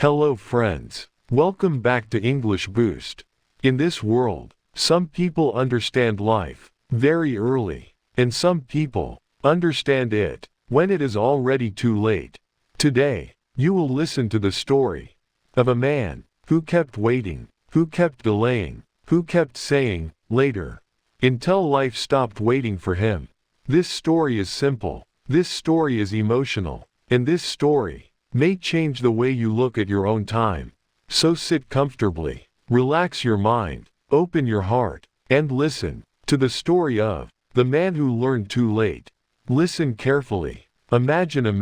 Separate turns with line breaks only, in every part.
Hello friends. Welcome back to English Boost. In this world, some people understand life very early, and some people understand it when it is already too late. Today, you will listen to the story of a man who kept waiting, who kept delaying, who kept saying, later, until life stopped waiting for him. This story is simple, this story is emotional, and this story may change the way you look at your own time. So sit comfortably, relax your mind, open your heart, and listen to the story of the man who learned too late. Listen carefully. Imagine a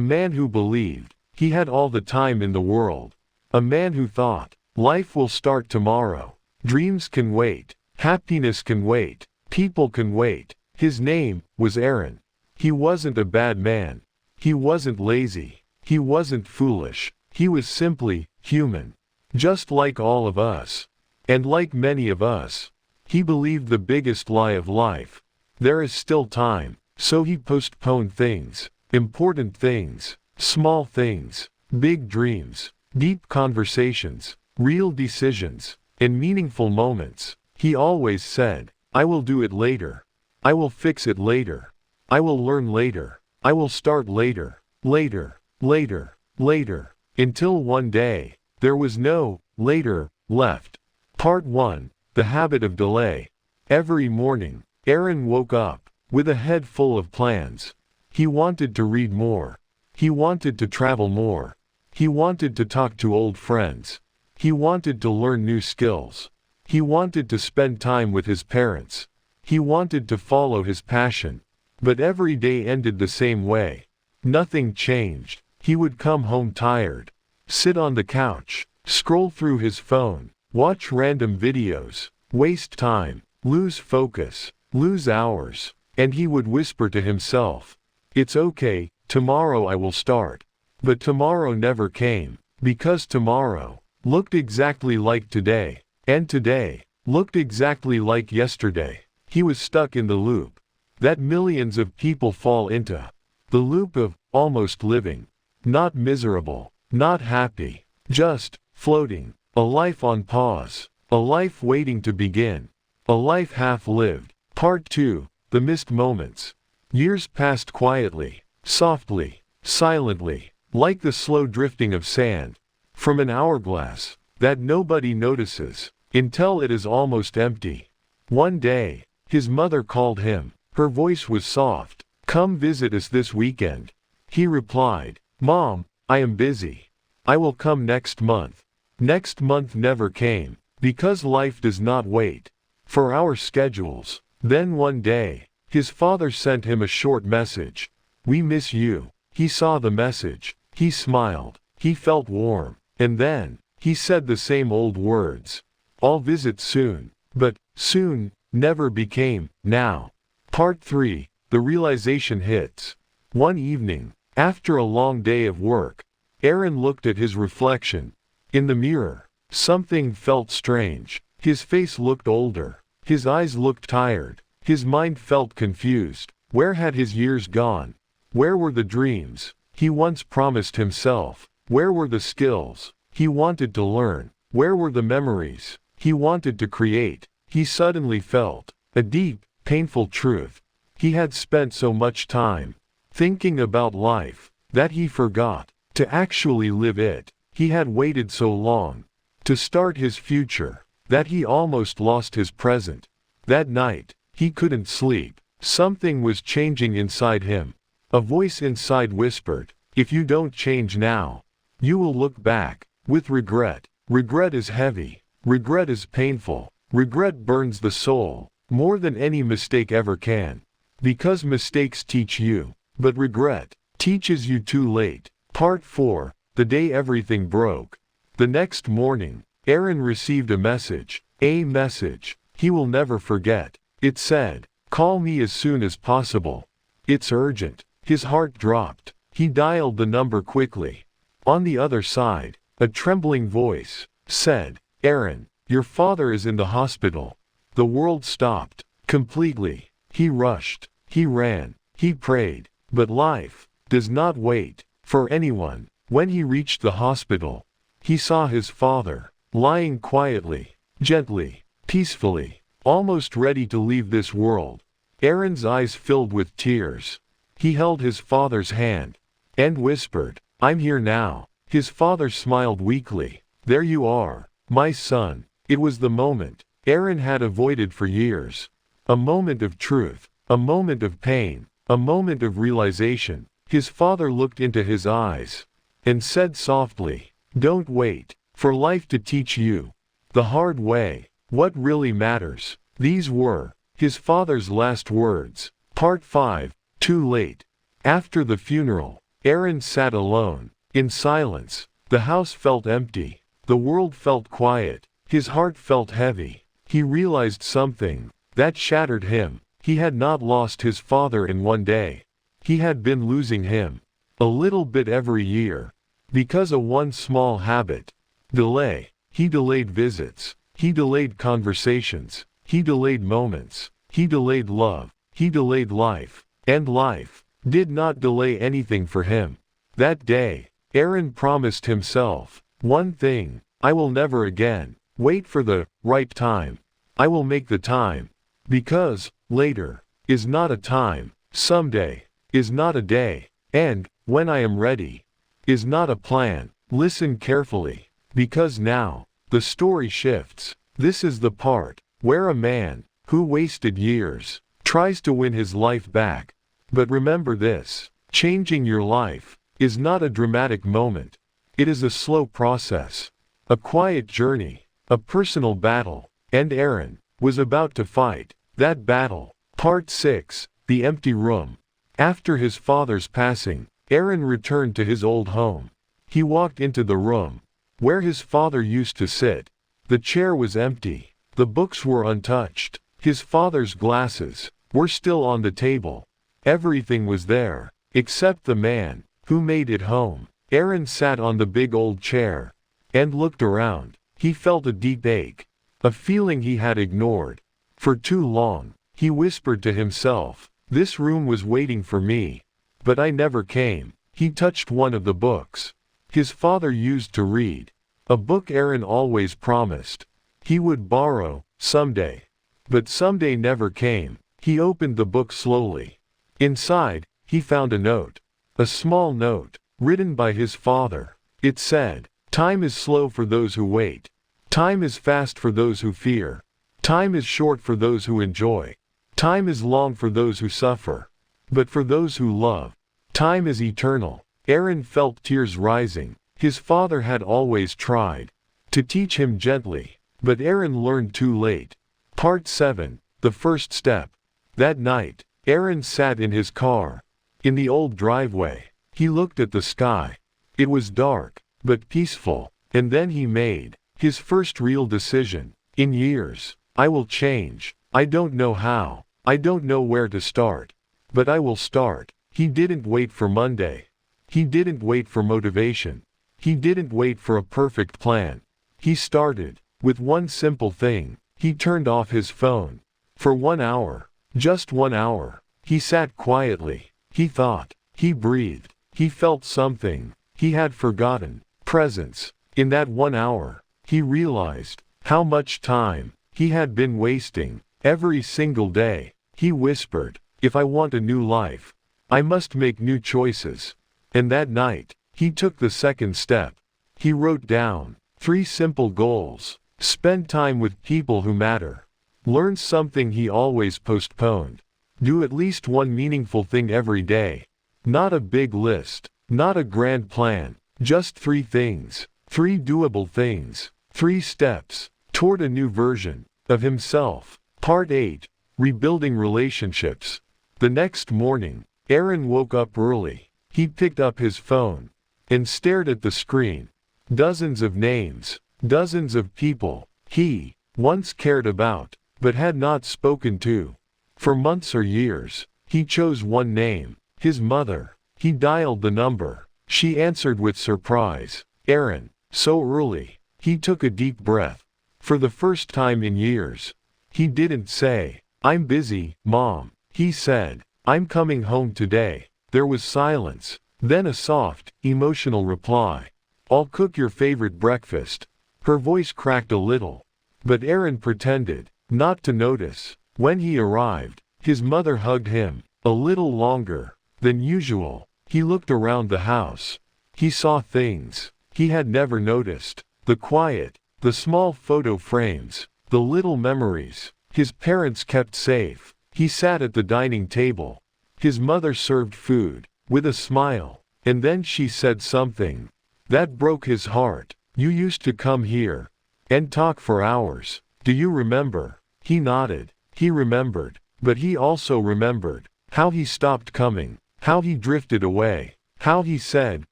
man who believed he had all the time in the world. A man who thought, life will start tomorrow. Dreams can wait. Happiness can wait. People can wait. His name was Aaron. He wasn't a bad man. He wasn't lazy. He wasn't foolish. He was simply human. Just like all of us. And like many of us. He believed the biggest lie of life. There is still time. So he postponed things. Important things. Small things. Big dreams. Deep conversations. Real decisions. And meaningful moments. He always said, I will do it later. I will fix it later. I will learn later. I will start later. Later. Later. Later. Until one day, there was no later left. Part 1. The Habit of Delay. Every morning, Aaron woke up with a head full of plans. He wanted to read more. He wanted to travel more. He wanted to talk to old friends. He wanted to learn new skills. He wanted to spend time with his parents. He wanted to follow his passion. But every day ended the same way. Nothing changed. He would come home tired, sit on the couch, scroll through his phone, watch random videos, waste time, lose focus, lose hours, and he would whisper to himself, it's okay, tomorrow I will start. But tomorrow never came, because tomorrow looked exactly like today, and today looked exactly like yesterday. He was stuck in the loop that millions of people fall into, the loop of almost living. Not miserable, not happy, just floating, a life on pause, a life waiting to begin, a life half-lived. Part 2. The Missed Moments. Years passed quietly, softly, silently, like the slow drifting of sand from an hourglass that nobody notices until it is almost empty. One day, his mother called him. Her voice was soft. Come visit us this weekend. He replied, Mom, I am busy. I will come next month. Next month never came, because life does not wait for our schedules. Then one day, his father sent him a short message. We miss you. He saw the message. He smiled. He felt warm. And then, he said the same old words. I'll visit soon. But, soon, never became, now. Part 3. The Realization Hits. One evening, after a long day of work, Aaron looked at his reflection. In the mirror, something felt strange. His face looked older. His eyes looked tired. His mind felt confused. Where had his years gone? Where were the dreams he once promised himself? Where were the skills he wanted to learn? Where were the memories he wanted to create? He suddenly felt a deep, painful truth. He had spent so much time thinking about life that he forgot to actually live it. He had waited so long to start his future that he almost lost his present. That night, he couldn't sleep. Something was changing inside him. A voice inside whispered, if you don't change now, you will look back with regret. Regret is heavy. Regret is painful. Regret burns the soul more than any mistake ever can. Because mistakes teach you, but regret teaches you too late. Part 4. The Day Everything Broke. The next morning, Aaron received a message he will never forget. It said, call me as soon as possible. It's urgent. His heart dropped. He dialed the number quickly. On the other side, a trembling voice said, Aaron, your father is in the hospital. The world stopped completely. He rushed. He ran. He prayed. But life does not wait for anyone. When he reached the hospital, he saw his father, lying quietly, gently, peacefully, almost ready to leave this world. Aaron's eyes filled with tears. He held his father's hand and whispered, "I'm here now." His father smiled weakly. "There you are, my son." It was the moment Aaron had avoided for years. A moment of truth, a moment of pain, a moment of realization. His father looked into his eyes and said softly, "Don't wait for life to teach you the hard way what really matters." These were his father's last words. Part 5. Too late. After the funeral, Aaron sat alone, in silence. The house felt empty. The world felt quiet. His heart felt heavy. He realized something that shattered him. He had not lost his father in one day. He had been losing him a little bit every year. Because of one small habit. Delay. He delayed visits. He delayed conversations. He delayed moments. He delayed love. He delayed life. And life did not delay anything for him. That day, Aaron promised himself one thing: I will never again wait for the right time. I will make the time. Because later is not a time. Someday is not a day. And when I am ready is not a plan. Listen carefully, because now the story shifts. This is the part where a man who wasted years tries to win his life back. But remember this: changing your life is not a dramatic moment. It is a slow process, a quiet journey, a personal battle. And Aaron was about to fight that battle. Part 6. The empty room. After his father's passing, Aaron returned to his old home. He walked into the room where his father used to sit. The chair was empty. The books were untouched. His father's glasses were still on the table. Everything was there, except the man who made it home. Aaron sat on the big old chair and looked around. He felt a deep ache, a feeling he had ignored for too long. He whispered to himself, "This room was waiting for me, but I never came." He touched one of the books his father used to read, a book Aaron always promised he would borrow someday. But someday never came. He opened the book slowly. Inside, he found a note. A small note, written by his father. It said, "Time is slow for those who wait. Time is fast for those who fear. Time is short for those who enjoy. Time is long for those who suffer. But for those who love, time is eternal." Aaron felt tears rising. His father had always tried to teach him gently, but Aaron learned too late. Part 7. The first step. That night, Aaron sat in his car. In the old driveway, he looked at the sky. It was dark, but peaceful. And then he made his first real decision in years. "I will change. I don't know how. I don't know where to start. But I will start." He didn't wait for Monday. He didn't wait for motivation. He didn't wait for a perfect plan. He started with one simple thing. He turned off his phone. For 1 hour. Just 1 hour. He sat quietly. He thought. He breathed. He felt something he had forgotten. Presence. In that 1 hour, he realized how much time he had been wasting. Every single day, he whispered, "If I want a new life, I must make new choices." And that night, he took the second step. He wrote down 3 simple goals. Spend time with people who matter. Learn something he always postponed. Do at least one meaningful thing every day. Not a big list, not a grand plan, just 3 things. 3 doable things. 3 steps toward a new version of himself. Part 8. Rebuilding relationships. The next morning, Aaron woke up early. He picked up his phone and stared at the screen. Dozens of names, dozens of people he once cared about, but had not spoken to for months or years. He chose one name, his mother. He dialed the number. She answered with surprise. "Aaron, so early." He took a deep breath. For the first time in years, he didn't say, "I'm busy, Mom." He said, "I'm coming home today." There was silence. Then a soft, emotional reply. I'll cook your favorite breakfast. Her voice cracked a little, but Aaron pretended not to notice. When he arrived, his mother hugged him a little longer than usual. He looked around the house. He saw things he had never noticed. The quiet, the small photo frames, the little memories his parents kept safe. He sat at the dining table. His mother served food with a smile, and then she said something that broke his heart. You used to come here and talk for hours. Do you remember? He nodded. He remembered, but he also remembered how he stopped coming, how he drifted away, how he said,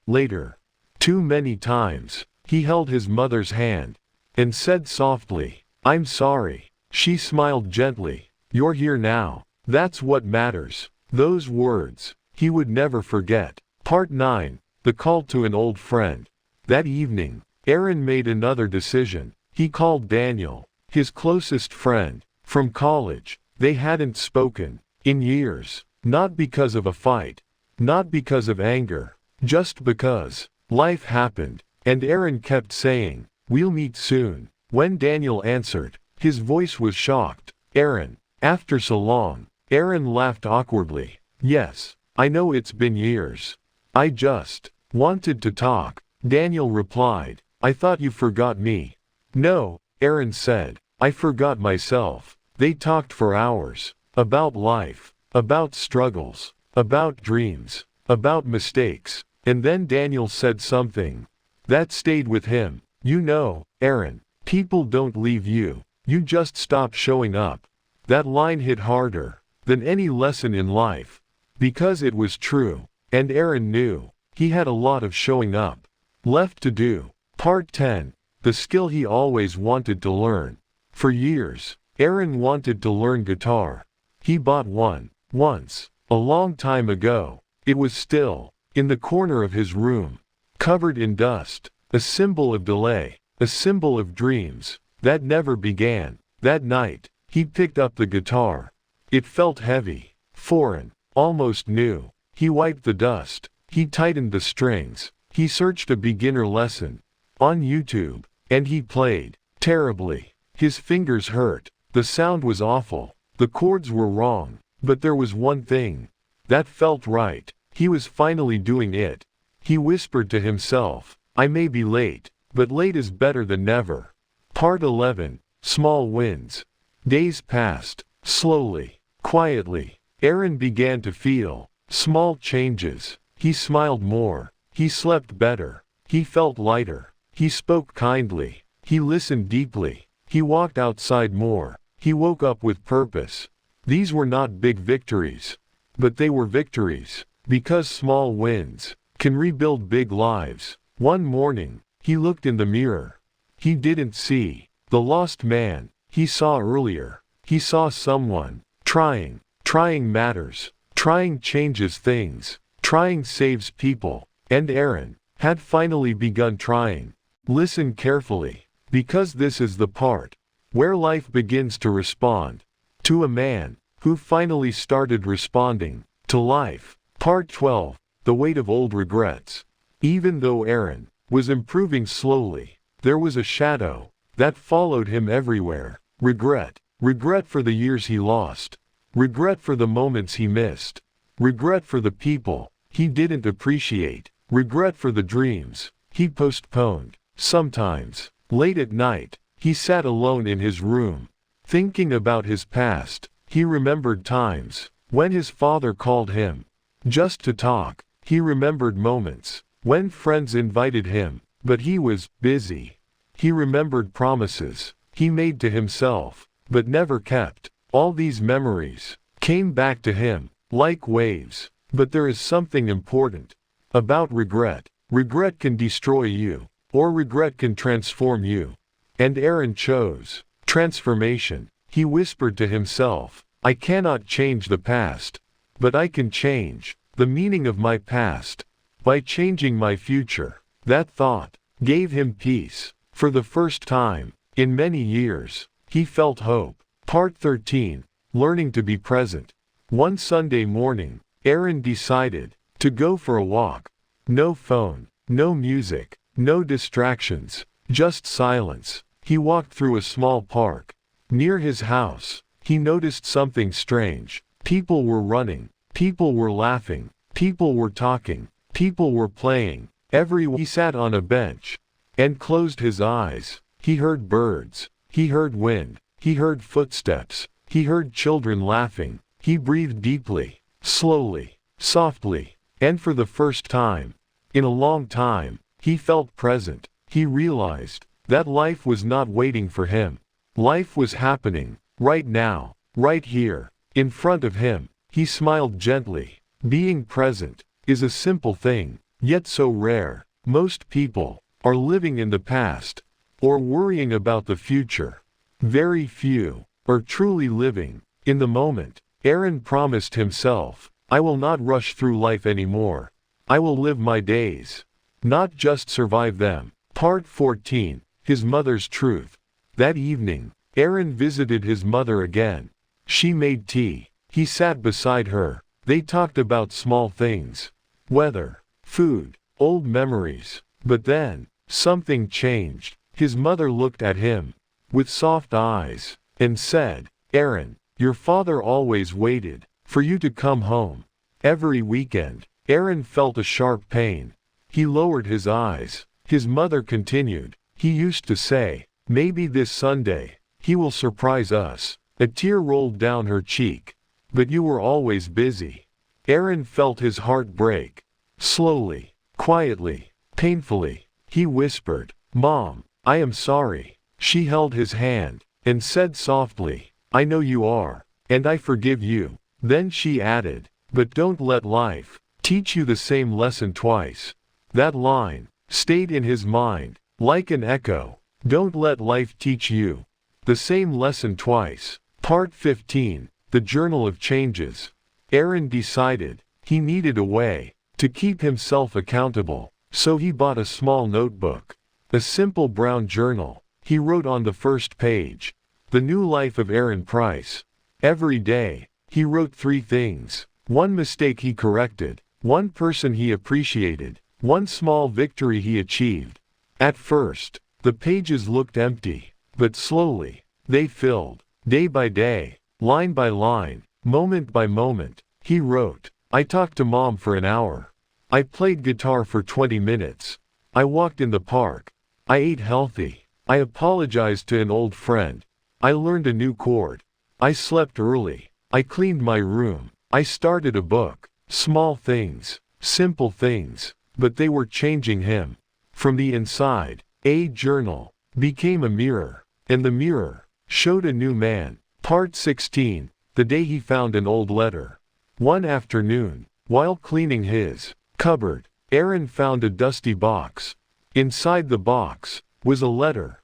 later, too many times. He held his mother's hand and said softly, I'm sorry. She smiled gently. You're here now. That's what matters. Those words he would never forget. Part 9. The call to an old friend. That evening, Aaron made another decision. He called Daniel, his closest friend from college. They hadn't spoken in years, not because of a fight, not because of anger, just because life happened, and Aaron kept saying, we'll meet soon. When Daniel answered, his voice was shocked. Aaron, after so long. Aaron laughed awkwardly. Yes, I know it's been years. I just wanted to talk. Daniel replied, I thought you forgot me. No, Aaron said, I forgot myself. They talked for hours. About life. About struggles. About dreams. About mistakes. And then Daniel said something that stayed with him. You know, Aaron, people don't leave you. You just stop showing up. That line hit harder than any lesson in life. Because it was true. And Aaron knew he had a lot of showing up left to do. Part 10. The skill he always wanted to learn. For years, Aaron wanted to learn guitar. He bought one once, a long time ago. It was still in the corner of his room, covered in dust, a symbol of delay, a symbol of dreams that never began. That night, he picked up the guitar. It felt heavy, foreign, almost new. He wiped the dust. He tightened the strings. He searched a beginner lesson on YouTube, and he played terribly. His fingers hurt. The sound was awful. The chords were wrong. But there was one thing that felt right. He was finally doing it. He whispered to himself, I may be late, but late is better than never. Part 11. Small wins. Days passed, slowly, quietly. Aaron began to feel small changes. He smiled more. He slept better. He felt lighter. He spoke kindly. He listened deeply. He walked outside more. He woke up with purpose. These were not big victories, but they were victories, because small wins can rebuild big lives. One morning, he looked in the mirror. He didn't see the lost man he saw earlier. He saw someone trying. Trying matters. Trying changes things. Trying saves people. And Aaron had finally begun trying. Listen carefully, because this is the part where life begins to respond. To a man who finally started responding to life. Part 12. The weight of old regrets. Even though Aaron was improving slowly, there was a shadow that followed him everywhere. Regret. Regret for the years he lost. Regret for the moments he missed. Regret for the people he didn't appreciate. Regret for the dreams he postponed. Sometimes, late at night, he sat alone in his room, thinking about his past. He remembered times when his father called him just to talk. He remembered moments when friends invited him, but he was busy. He remembered promises he made to himself, but never kept. All these memories came back to him like waves. But there is something important about regret. Regret can destroy you, or regret can transform you. And Aaron chose transformation. He whispered to himself, I cannot change the past, but I can change the meaning of my past by changing my future. That thought gave him peace. For the first time in many years, he felt hope. Part 13. Learning to be present. One Sunday morning, Aaron decided To go for a walk. No phone, no music, no distractions, just silence. He walked through a small park. Near his house, he noticed something strange. People were running, people were laughing, people were talking, people were playing. He sat on a bench and closed his eyes. He heard birds, he heard wind, he heard footsteps, he heard children laughing. He breathed deeply, slowly, softly, and for the first time in a long time, he felt present. He realized that life was not waiting for him. Life was happening, right now, right here, in front of him. He smiled gently. Being present is a simple thing, yet so rare. Most people are living in the past, or worrying about the future. Very few are truly living in the moment. Aaron promised himself, I will not rush through life anymore. I will live my days, not just survive them. Part 14. His mother's truth. That evening, Aaron visited his mother again. She made tea. He sat beside her. They talked about small things. Weather, food, old memories. But then, something changed. His mother looked at him with soft eyes and said, Aaron, your father always waited for you to come home. Every weekend, Aaron felt a sharp pain. He lowered his eyes. His mother continued, he used to say, maybe this Sunday, he will surprise us. A tear rolled down her cheek. But you were always busy. Aaron felt his heart break. Slowly, quietly, painfully, he whispered, Mom, I am sorry. She held his hand and said softly, I know you are, and I forgive you. Then she added, but don't let life teach you the same lesson twice. That line stayed in his mind, like an echo. Don't let life teach you the same lesson twice. Part 15. The Journal of Changes. Aaron decided he needed a way to keep himself accountable, so he bought a small notebook. A simple brown journal. He wrote on the first page, The New Life of Aaron Price. Every day, he wrote 3 things. One mistake he corrected, one person he appreciated, one small victory he achieved. At first, the pages looked empty, but slowly, they filled. Day by day, line by line, moment by moment, he wrote, I talked to Mom for an hour. I played guitar for 20 minutes. I walked in the park. I ate healthy. I apologized to an old friend. I learned a new chord. I slept early. I cleaned my room. I started a book. Small things, simple things, but they were changing him. From the inside, a journal became a mirror, and the mirror showed a new man. Part 16. The day he found an old letter. One afternoon, while cleaning his cupboard, Aaron found a dusty box. Inside the box was a letter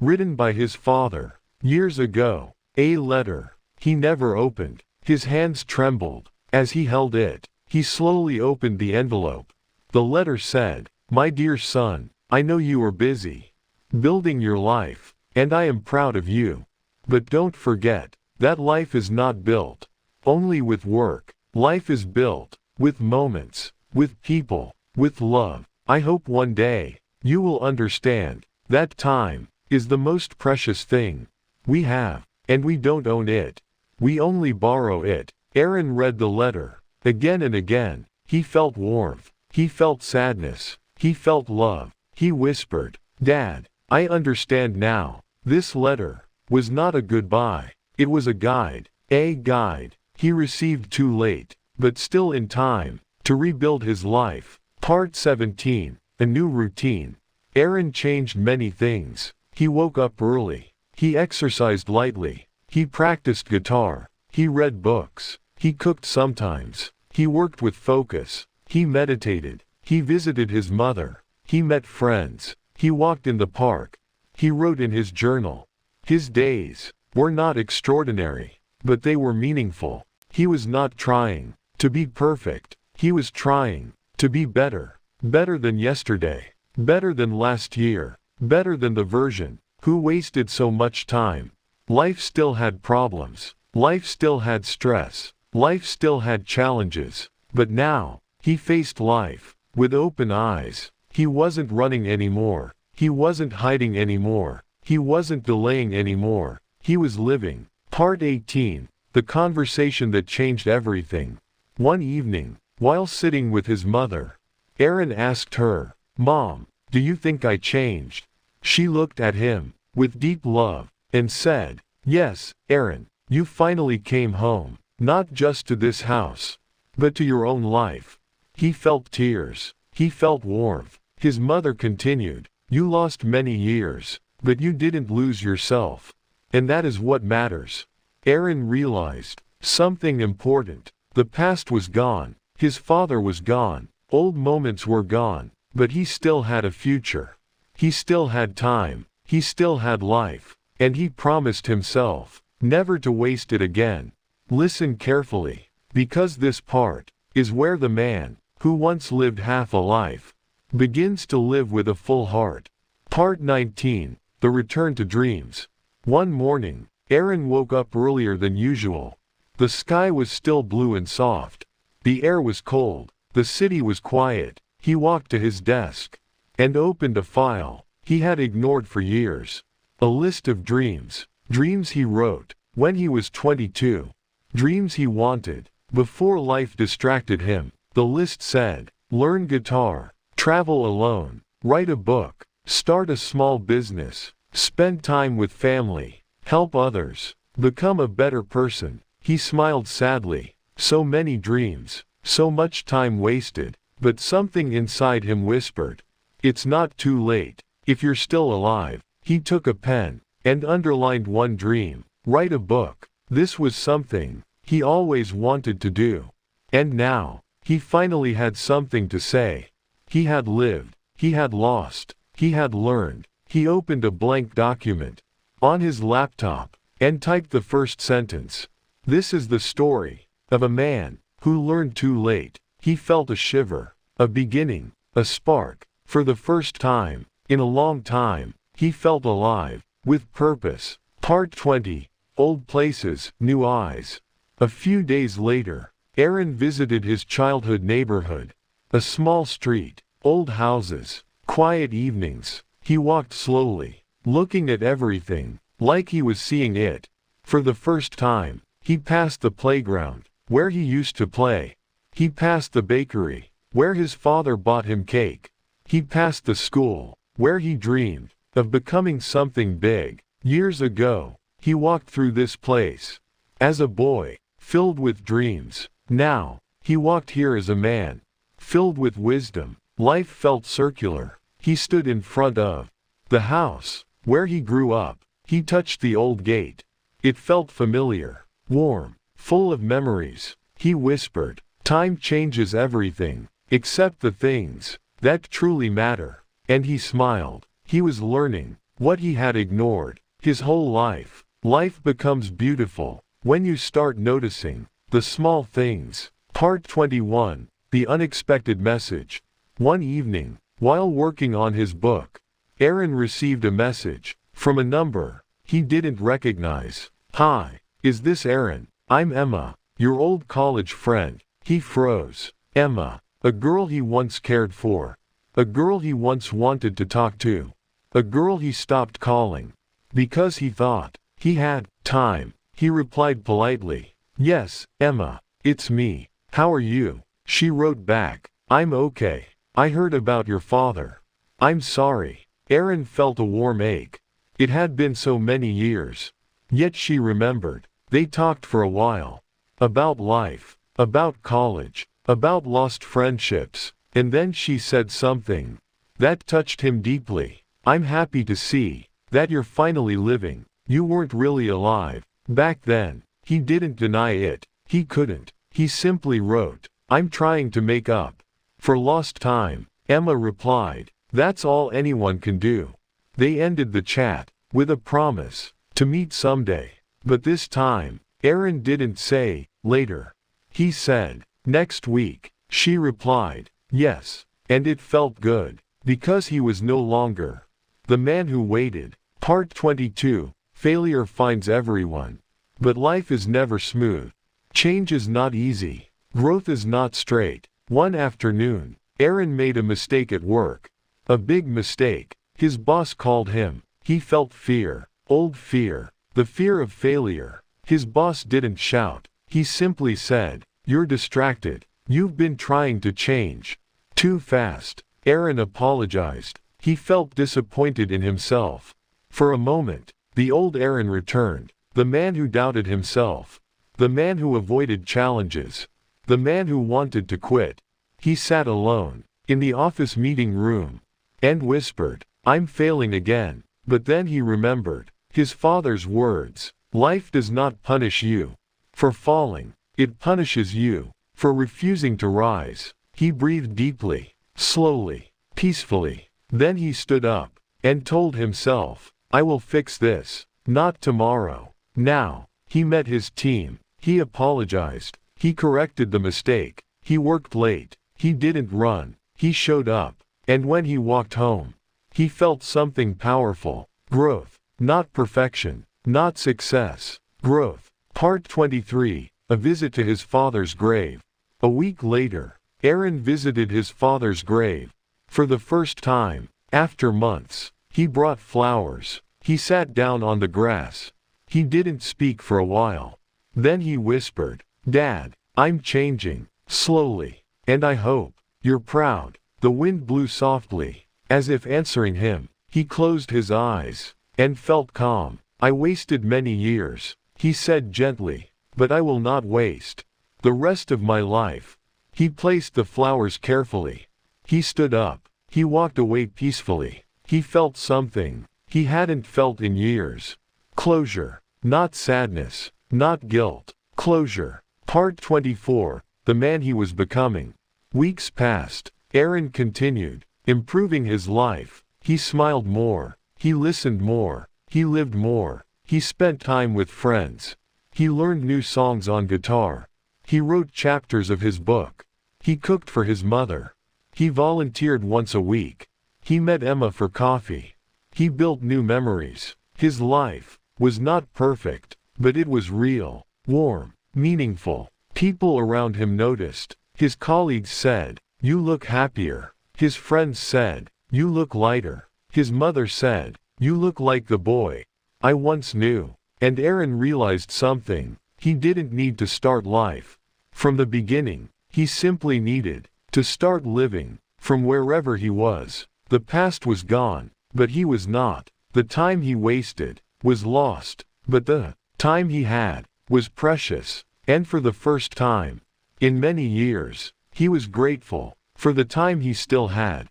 written by his father years ago. A letter he never opened. His hands trembled as he held it. He slowly opened the envelope. The letter said, My dear son, I know you are busy building your life, and I am proud of you. But don't forget that life is not built only with work. Life is built with moments, with people, with love. I hope one day you will understand that time is the most precious thing we have, and we don't own it. We only borrow it. Aaron read the letter again and again. He felt warmth. He felt sadness. He felt love. He whispered, Dad, I understand now. This letter was not a goodbye. It was a guide. A guide he received too late, but still in time to rebuild his life. Part 17. A new routine. Aaron changed many things. He woke up early. He exercised lightly. He practiced guitar. He read books. He cooked sometimes. He worked with focus. He meditated. He visited his mother. He met friends. He walked in the park. He wrote in his journal. His days were not extraordinary, but they were meaningful. He was not trying to be perfect. He was trying to be better. Better than yesterday. Better than last year. Better than the version who wasted so much time. Life still had problems. Life still had stress. Life still had challenges. But now, he faced life with open eyes. He wasn't running anymore. He wasn't hiding anymore. He wasn't delaying anymore. He was living. Part 18. The conversation that changed everything. One evening, while sitting with his mother, Aaron asked her, "Mom, do you think I changed?" She looked at him with deep love and said, "Yes, Aaron, you finally came home, not just to this house, but to your own life." He felt tears. He felt warmth. His mother continued, "You lost many years, but you didn't lose yourself. And that is what matters." Aaron realized something important. The past was gone. His father was gone. Old moments were gone. But he still had a future. He still had time. He still had life. And he promised himself never to waste it again. Listen carefully, because this part is where the man who once lived half a life begins to live with a full heart. Part 19. The Return to Dreams. One morning, Aaron woke up earlier than usual. The sky was still blue and soft. The air was cold. The city was quiet. He walked to his desk and opened a file he had ignored for years. A list of dreams. Dreams he wrote when he was 22. Dreams he wanted before life distracted him. The list said, learn guitar, travel alone, write a book, start a small business, spend time with family, help others, become a better person. He smiled sadly. So many dreams, so much time wasted, but something inside him whispered, it's not too late, if you're still alive. He took a pen and underlined one dream, write a book. This was something he always wanted to do. And now, he finally had something to say. He had lived, he had lost, he had learned. He opened a blank document on his laptop and typed the first sentence. This is the story of a man who learned too late. He felt a shiver, a beginning, a spark. For the first time in a long time, he felt alive, with purpose. Part 20. Old places, new eyes. A few days later, Aaron visited his childhood neighborhood. A small street, old houses, quiet evenings. He walked slowly, looking at everything, like he was seeing it. For the first time, he passed the playground, where he used to play. He passed the bakery, where his father bought him cake. He passed the school, where he dreamed of becoming something big. Years ago, he walked through this place as a boy, filled with dreams. Now, he walked here as a man, filled with wisdom. Life felt circular. He stood in front of the house where he grew up. He touched the old gate. It felt familiar, warm, full of memories. He whispered, time changes everything, except the things that truly matter. And he smiled. He was learning what he had ignored his whole life. Life becomes beautiful when you start noticing the small things. Part 21. The Unexpected Message. One evening, while working on his book, Aaron received a message from a number he didn't recognize. Hi, is this Aaron? I'm Emma, your old college friend. He froze. Emma, a girl he once cared for. A girl he once wanted to talk to. A girl he stopped calling because he thought he had time. He replied politely, yes, Emma, it's me. How are you? She wrote back, I'm okay. I heard about your father. I'm sorry. Aaron felt a warm ache. It had been so many years. Yet she remembered. They talked for a while. About life. About college. About lost friendships. And then she said something that touched him deeply. I'm happy to see that you're finally living. You weren't really alive back then. He didn't deny it. He couldn't. He simply wrote, I'm trying to make up for lost time. Emma replied, that's all anyone can do. They ended the chat with a promise to meet someday. But this time, Aaron didn't say, later. He said, next week. She replied, yes. And it felt good, because he was no longer the man who waited. Part 22. Failure finds everyone. But life is never smooth. Change is not easy. Growth is not straight. One afternoon, Aaron made a mistake at work. A big mistake. His boss called him. He felt fear. Old fear. The fear of failure. His boss didn't shout. He simply said, "You're distracted. You've been trying to change too fast." Aaron apologized. He felt disappointed in himself. For a moment, the old Aaron returned. The man who doubted himself. The man who avoided challenges. The man who wanted to quit. He sat alone, in the office meeting room, and whispered, "I'm failing again." But then he remembered his father's words. Life does not punish you for falling. It punishes you for refusing to rise. He breathed deeply, slowly, peacefully. Then he stood up and told himself, "I will fix this. Not tomorrow. Now." He met his team. He apologized. He corrected the mistake. He worked late. He didn't run. He showed up. And when he walked home, he felt something powerful. Growth. Not perfection. Not success. Growth. Part 23. A visit to his father's grave. A week later, Aaron visited his father's grave. For the first time, after months, he brought flowers. He sat down on the grass. He didn't speak for a while. Then he whispered, "Dad, I'm changing, slowly, and I hope you're proud." The wind blew softly, as if answering him. He closed his eyes, and felt calm. "I wasted many years," he said gently, "but I will not waste the rest of my life." He placed the flowers carefully. He stood up. He walked away peacefully. He felt something he hadn't felt in years. Closure. Not sadness. Not guilt. Closure. Part 24. The man he was becoming. Weeks passed. Aaron continued, improving his life. He smiled more. He listened more. He lived more. He spent time with friends. He learned new songs on guitar. He wrote chapters of his book. He cooked for his mother. He volunteered once a week. He met Emma for coffee. He built new memories. His life was not perfect, but it was real, warm, meaningful. People around him noticed. His colleagues said, "You look happier." His friends said, "You look lighter." His mother said, "You look like the boy I once knew." And Aaron realized something. He didn't need to start life from the beginning. He simply needed to start living from wherever he was. The past was gone, but he was not. The time he wasted was lost, but the time he had was precious. And for the first time in many years, he was grateful for the time he still had.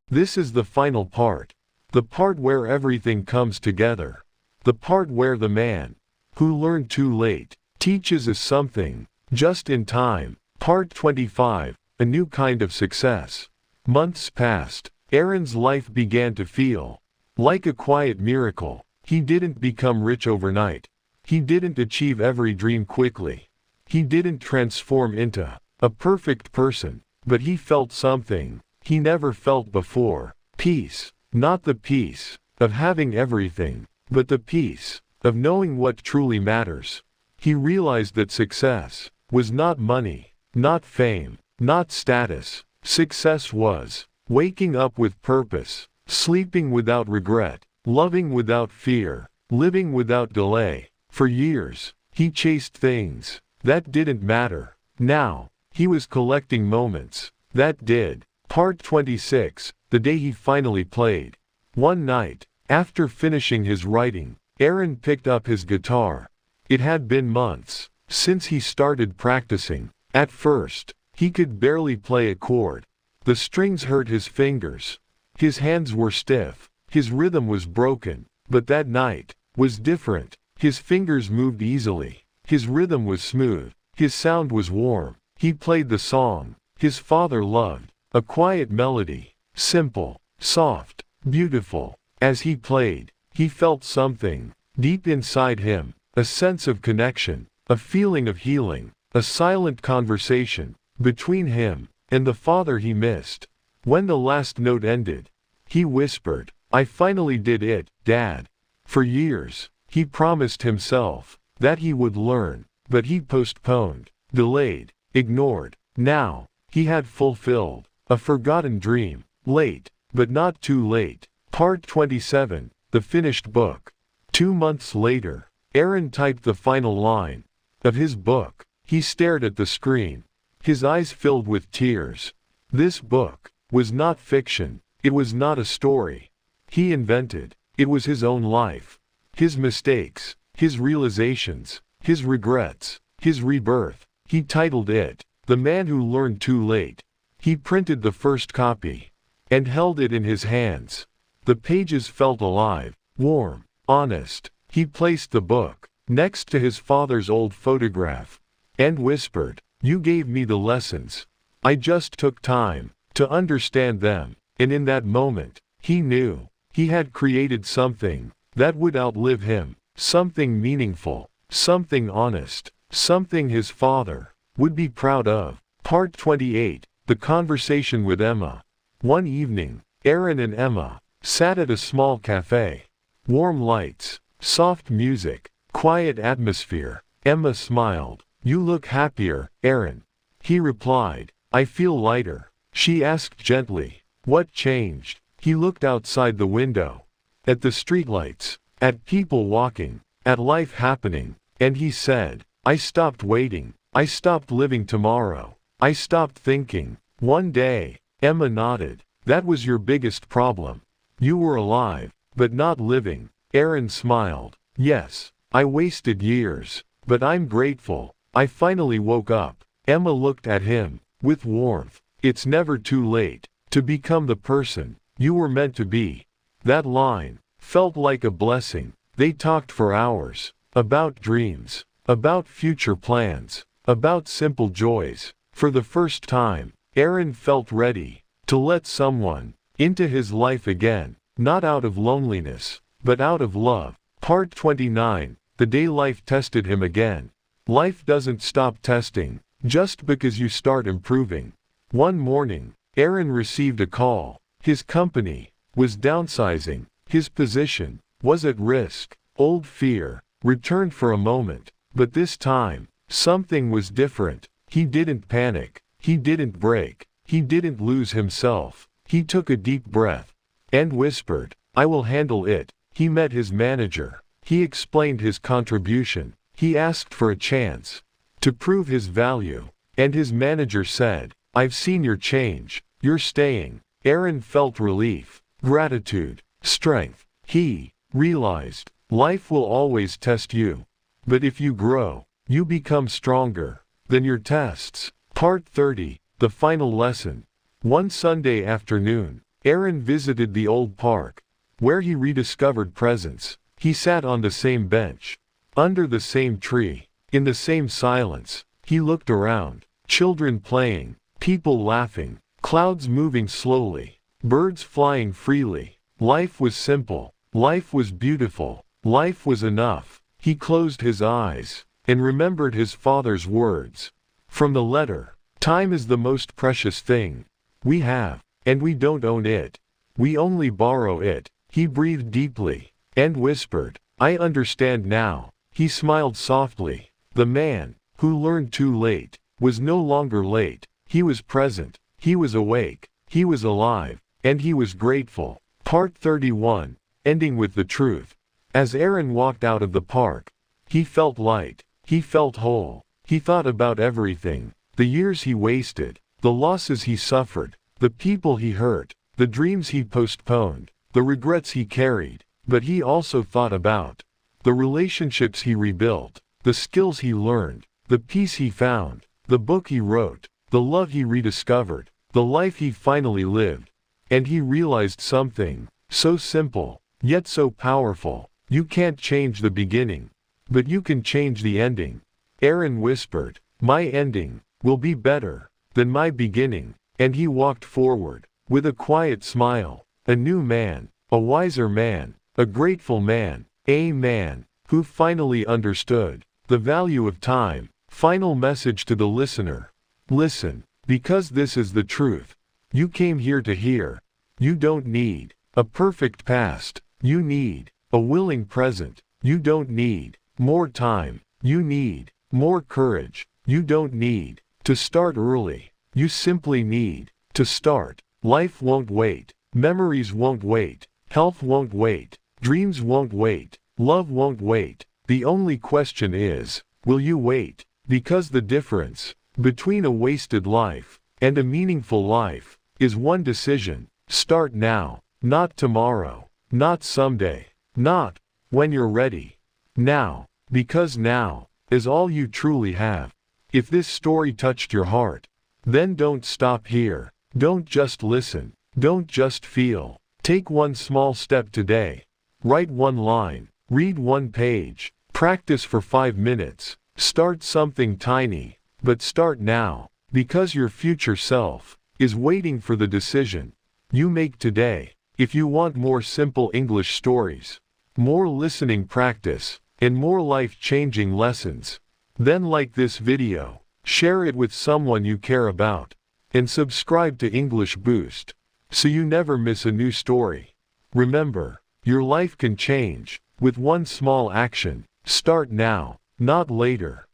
This is the final part. The part where everything comes together. The part where the man who learned too late teaches us something just in time. Part 25. A new kind of success. Months passed. Aaron's life began to feel like a quiet miracle. He didn't become rich overnight. He didn't achieve every dream quickly. He didn't transform into a perfect person, but he felt something he never felt before. Peace. Not the peace of having everything, but the peace of knowing what truly matters. He realized that success was not money, not fame, not status. Success was waking up with purpose, sleeping without regret, loving without fear, living without delay. For years, he chased things that didn't matter. Now, he was collecting moments that did. Part 26. The day he finally played. One night, after finishing his writing, Aaron picked up his guitar. It had been months since he started practicing. At first, he could barely play a chord. The strings hurt his fingers. His hands were stiff. His rhythm was broken. But that night was different. His fingers moved easily. His rhythm was smooth. His sound was warm. He played the song his father loved. A quiet melody. Simple, soft, beautiful. As he played, he felt something deep inside him. A sense of connection. A feeling of healing. A silent conversation between him and the father he missed. When the last note ended, he whispered, "I finally did it, Dad." For years, he promised himself that he would learn, but he postponed, delayed. ignored. Now, he had fulfilled a forgotten dream. Late, but not too late. Part 27, the finished book. 2 months later, Aaron typed the final line of his book. He stared at the screen, his eyes filled with tears. This book was not fiction. It was not a story he invented. It was his own life. His mistakes, his realizations, his regrets, his rebirth. He titled it, The Man Who Learned Too Late. He printed the first copy and held it in his hands. The pages felt alive, warm, honest. He placed the book next to his father's old photograph and whispered, "You gave me the lessons. I just took time to understand them." And in that moment, he knew he had created something that would outlive him, something meaningful, something honest, something his father would be proud of. Part 28, the conversation with Emma. One evening, Aaron and Emma sat at a small cafe. Warm lights, soft music, quiet atmosphere. Emma smiled. "You look happier, Aaron." He replied, "I feel lighter." She asked gently, "What changed?" He looked outside the window, at the streetlights, at people walking, at life happening, and he said, "I stopped waiting. I stopped living tomorrow. I stopped thinking one day." Emma nodded. "That was your biggest problem. You were alive, but not living." Aaron smiled. "Yes, I wasted years, but I'm grateful. I finally woke up." Emma looked at him with warmth. "It's never too late to become the person you were meant to be." That line felt like a blessing. They talked for hours about dreams, about future plans, about simple joys. For the first time, Aaron felt ready to let someone into his life again, not out of loneliness, but out of love. Part 29, the day life tested him again. Life doesn't stop testing just because you start improving. One morning, Aaron received a call. His company was downsizing. His position was at risk. Old fear returned for a moment, but this time, something was different. He didn't panic. He didn't break. He didn't lose himself. He took a deep breath and whispered, "I will handle it." He met his manager. He explained his contribution. He asked for a chance to prove his value. And his manager said, "I've seen your change. You're staying." Aaron felt relief, gratitude, strength. He realized life will always test you. But if you grow, you become stronger than your tests. Part 30, the final lesson. One Sunday afternoon, Aaron visited the old park, where he rediscovered presence. He sat on the same bench, under the same tree, in the same silence. He looked around, children playing, people laughing, clouds moving slowly, birds flying freely. Life was simple, life was beautiful, life was enough. He closed his eyes and remembered his father's words from the letter. "Time is the most precious thing we have, and we don't own it. We only borrow it." He breathed deeply and whispered, "I understand now." He smiled softly. The man who learned too late was no longer late. He was present. He was awake. He was alive. And he was grateful. Part 31, ending with the truth. As Aaron walked out of the park, he felt light. He felt whole. He thought about everything. The years he wasted, the losses he suffered, the people he hurt, the dreams he postponed, the regrets he carried. But he also thought about the relationships he rebuilt, the skills he learned, the peace he found, the book he wrote, the love he rediscovered, the life he finally lived. And he realized something so simple, yet so powerful. You can't change the beginning, but you can change the ending. Aaron whispered, "My ending will be better than my beginning." And he walked forward, with a quiet smile, a new man, a wiser man, a grateful man, a man who finally understood the value of time. Final message to the listener. Listen, because this is the truth you came here to hear. You don't need a perfect past. You need a willing present. You don't need more time. You need more courage. You don't need to start early. You simply need to start. Life won't wait. Memories won't wait. Health won't wait. Dreams won't wait. Love won't wait. The only question is, will you wait? Because the difference between a wasted life and a meaningful life is one decision. Start now, not tomorrow, not someday, not when you're ready. Now, because now is all you truly have. If this story touched your heart, then don't stop here. Don't just listen. Don't just feel. Take one small step today. Write one line. Read one page. Practice for 5 minutes. Start something tiny, but start now, because your future self is waiting for the decision you make today. If you want more simple English stories, more listening practice, and more life-changing lessons, then like this video, share it with someone you care about, and subscribe to English Boost, so you never miss a new story. Remember, your life can change with one small action. Start now, not later.